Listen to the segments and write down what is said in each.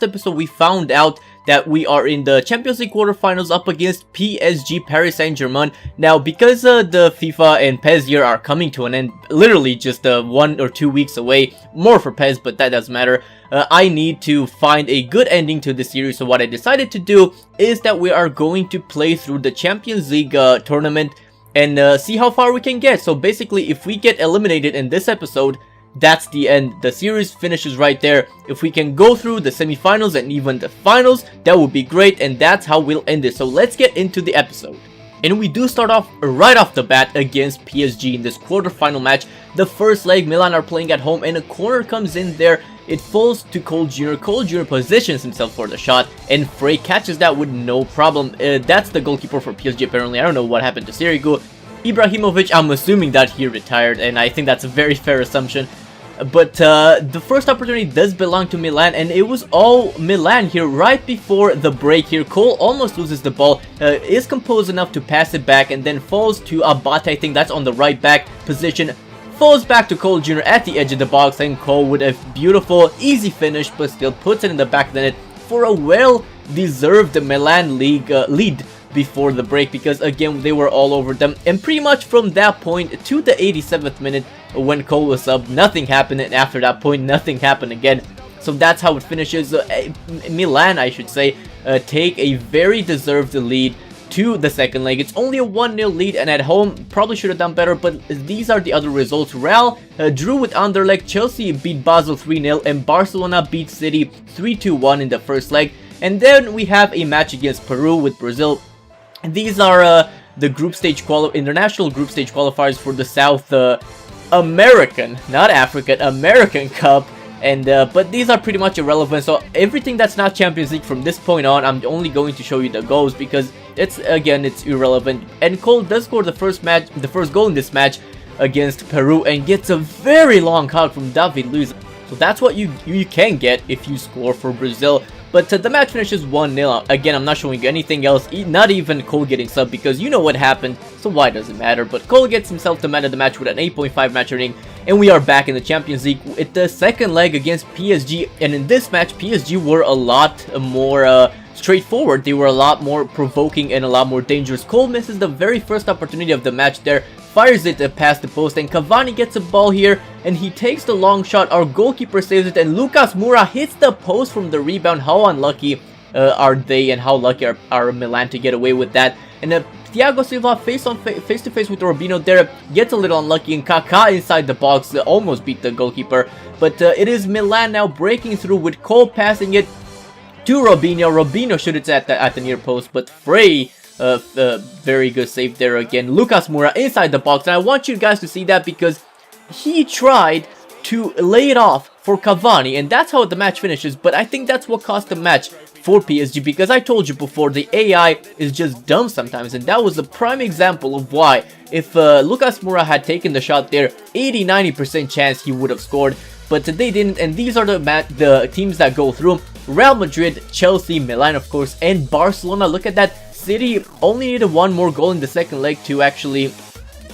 episode we found out that we are in the Champions League quarterfinals up against PSG Paris Saint-Germain. Now, because the FIFA and PES year are coming to an end, literally just 1 or 2 weeks away, more for PES, but that doesn't matter, I need to find a good ending to the series. So what I decided to do is that we are going to play through the Champions League tournament and see how far we can get. So basically, if we get eliminated in this episode, that's the end. The series finishes right there. If we can go through the semifinals and even the finals, that would be great, and that's how we'll end it. So let's get into the episode. And we do start off right off the bat against PSG in this quarterfinal match. The first leg, Milan are playing at home, and a corner comes in there. It falls to Cole Jr. Cole Jr. positions himself for the shot, and Frey catches that with no problem. That's the goalkeeper for PSG apparently. I don't know what happened to Sirigu. Ibrahimovic, I'm assuming that he retired, and I think that's a very fair assumption. But the first opportunity does belong to Milan, and it was all Milan here right before the break here. Cole almost loses the ball, is composed enough to pass it back, and then falls to Abate. I think that's on the right back position. Falls back to Cole Jr. at the edge of the box, and Cole with a beautiful, easy finish, but still puts it in the back of the net for a well-deserved Milan league lead before the break, because again they were all over them. And pretty much from that point to the 87th minute when Cole was subbed, nothing happened, and after that point nothing happened again. So that's how it finishes. Milan, I should say, take a very deserved lead to the second leg. It's only a 1-0 lead, and at home probably should have done better, but these are the other results. Real drew with Anderlecht, Chelsea beat Basel 3-0, and Barcelona beat City 3-1 in the first leg. And then we have a match against Peru with Brazil. And these are the group stage international group stage qualifiers for the South American, not African, American Cup. And but these are pretty much irrelevant. So everything that's not Champions League from this point on, I'm only going to show you the goals, because it's irrelevant. And Cole does score the first goal in this match against Peru, and gets a very long cut from David Luiz. So that's what you can get if you score for Brazil. But the match finishes 1-0. Again, I'm not showing you anything else, not even Cole getting subbed, because you know what happened, so why does it matter? But Cole gets himself the man of the match with an 8.5 match rating, and we are back in the Champions League with the second leg against PSG. And in this match, PSG were a lot more straightforward. They were a lot more provoking and a lot more dangerous. Cole misses the very first opportunity of the match there, fires it past the post, and Cavani gets a ball here, and he takes the long shot. Our goalkeeper saves it, and Lucas Moura hits the post from the rebound. How unlucky are they, and how lucky are Milan to get away with that? And Thiago Silva face to face with Robinho there, gets a little unlucky, and Kaká inside the box almost beat the goalkeeper. But it is Milan now breaking through with Cole passing it to Robinho. Robinho shoots at the near post, but Frey, very good save there again. Lucas Moura inside the box, and I want you guys to see that, because he tried to lay it off for Cavani, and that's how the match finishes. But I think that's what cost the match for PSG, because I told you before, the AI is just dumb sometimes, and that was a prime example of why. If Lucas Moura had taken the shot there, 80-90% chance he would have scored, but they didn't. And these are the teams that go through: Real Madrid, Chelsea, Milan of course, and Barcelona. Look at that. City only needed one more goal in the second leg to actually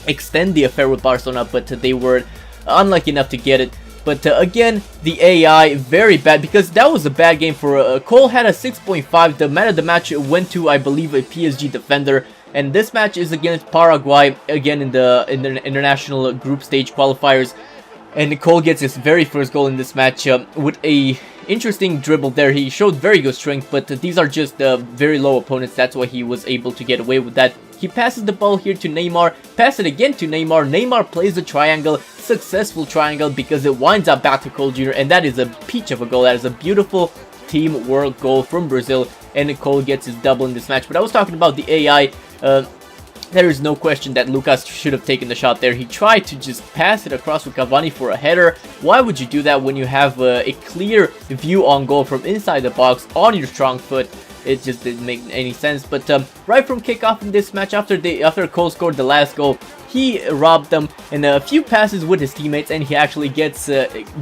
extend the affair with Barcelona, but they were unlucky enough to get it. But again, the AI, very bad, because that was a bad game for Cole. Had a 6.5. The man of the match went to, I believe, a PSG defender. And this match is against Paraguay, again in the international group stage qualifiers. And Cole gets his very first goal in this match with a interesting dribble there. He showed very good strength, but these are just very low opponents. That's why he was able to get away with that. He passes the ball here to Neymar, pass it again to Neymar. Neymar plays the triangle, successful triangle, because it winds up back to Cole Jr. And that is a peach of a goal. That is a beautiful teamwork goal from Brazil, and Cole gets his double in this match. But I was talking about the AI. There is no question that Lucas should have taken the shot there. He tried to just pass it across with Cavani for a header. Why would you do that when you have a clear view on goal from inside the box on your strong foot? It just didn't make any sense. But right from kickoff in this match, after Cole scored the last goal, he robbed them in a few passes with his teammates, and he actually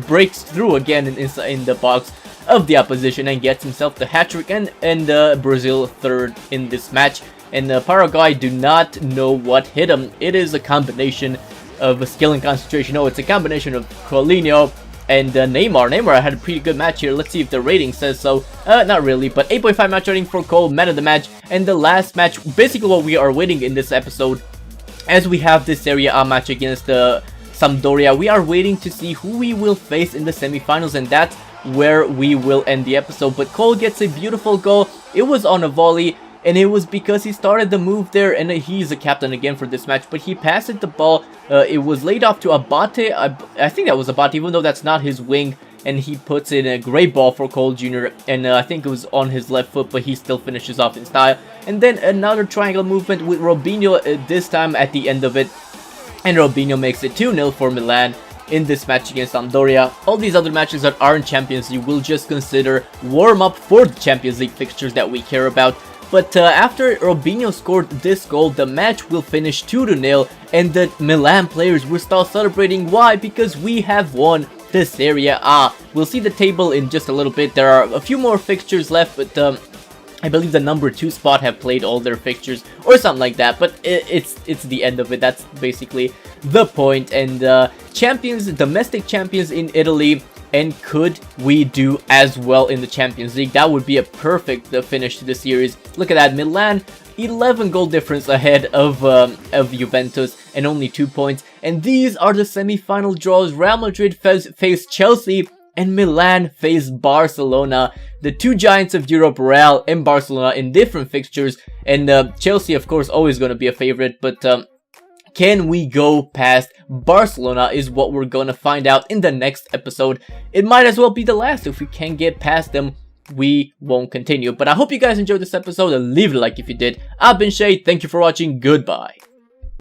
breaks through again in the box of the opposition and gets himself the hat-trick, and Brazil third in this match. And Paraguay do not know what hit him. It is a combination of skill and concentration. No, it's a combination of Colinho, and Neymar. Neymar had a pretty good match here. Let's see if the rating says so. Not really, but 8.5 match rating for Cole, man of the match. And the last match, basically what we are waiting in this episode, as we have this Serie A match against Sampdoria, we are waiting to see who we will face in the semifinals, and that's where we will end the episode. But Cole gets a beautiful goal. It was on a volley, and it was because he started the move there, and he's a captain again for this match, but he passed it the ball. It was laid off to Abate. I think that was Abate, even though that's not his wing, and he puts in a great ball for Cole Jr., and I think it was on his left foot, but he still finishes off in style. And then another triangle movement with Robinho this time at the end of it, and Robinho makes it 2-0 for Milan in this match against Sampdoria. All these other matches that aren't Champions League will just consider warm-up for the Champions League fixtures that we care about. But after Robinho scored this goal, the match will finish 2-0, and the Milan players will start celebrating. Why? Because we have won the Serie A. We'll see the table in just a little bit. There are a few more fixtures left, but I believe the number 2 spot have played all their fixtures or something like that. But it's the end of it. That's basically the point. And champions, domestic champions in Italy. And could we do as well in the Champions League? That would be a perfect finish to the series. Look at that, Milan, 11 goal difference ahead of Juventus and only 2 points. And these are the semi-final draws. Real Madrid face Chelsea and Milan face Barcelona. The two giants of Europe, Real and Barcelona, in different fixtures. And Chelsea, of course, always going to be a favorite, but can we go past Barcelona is what we're gonna find out in the next episode. It might as well be the last. If we can't get past them, we won't continue. But I hope you guys enjoyed this episode, and leave a like if you did. I've been Shay, thank you for watching, goodbye.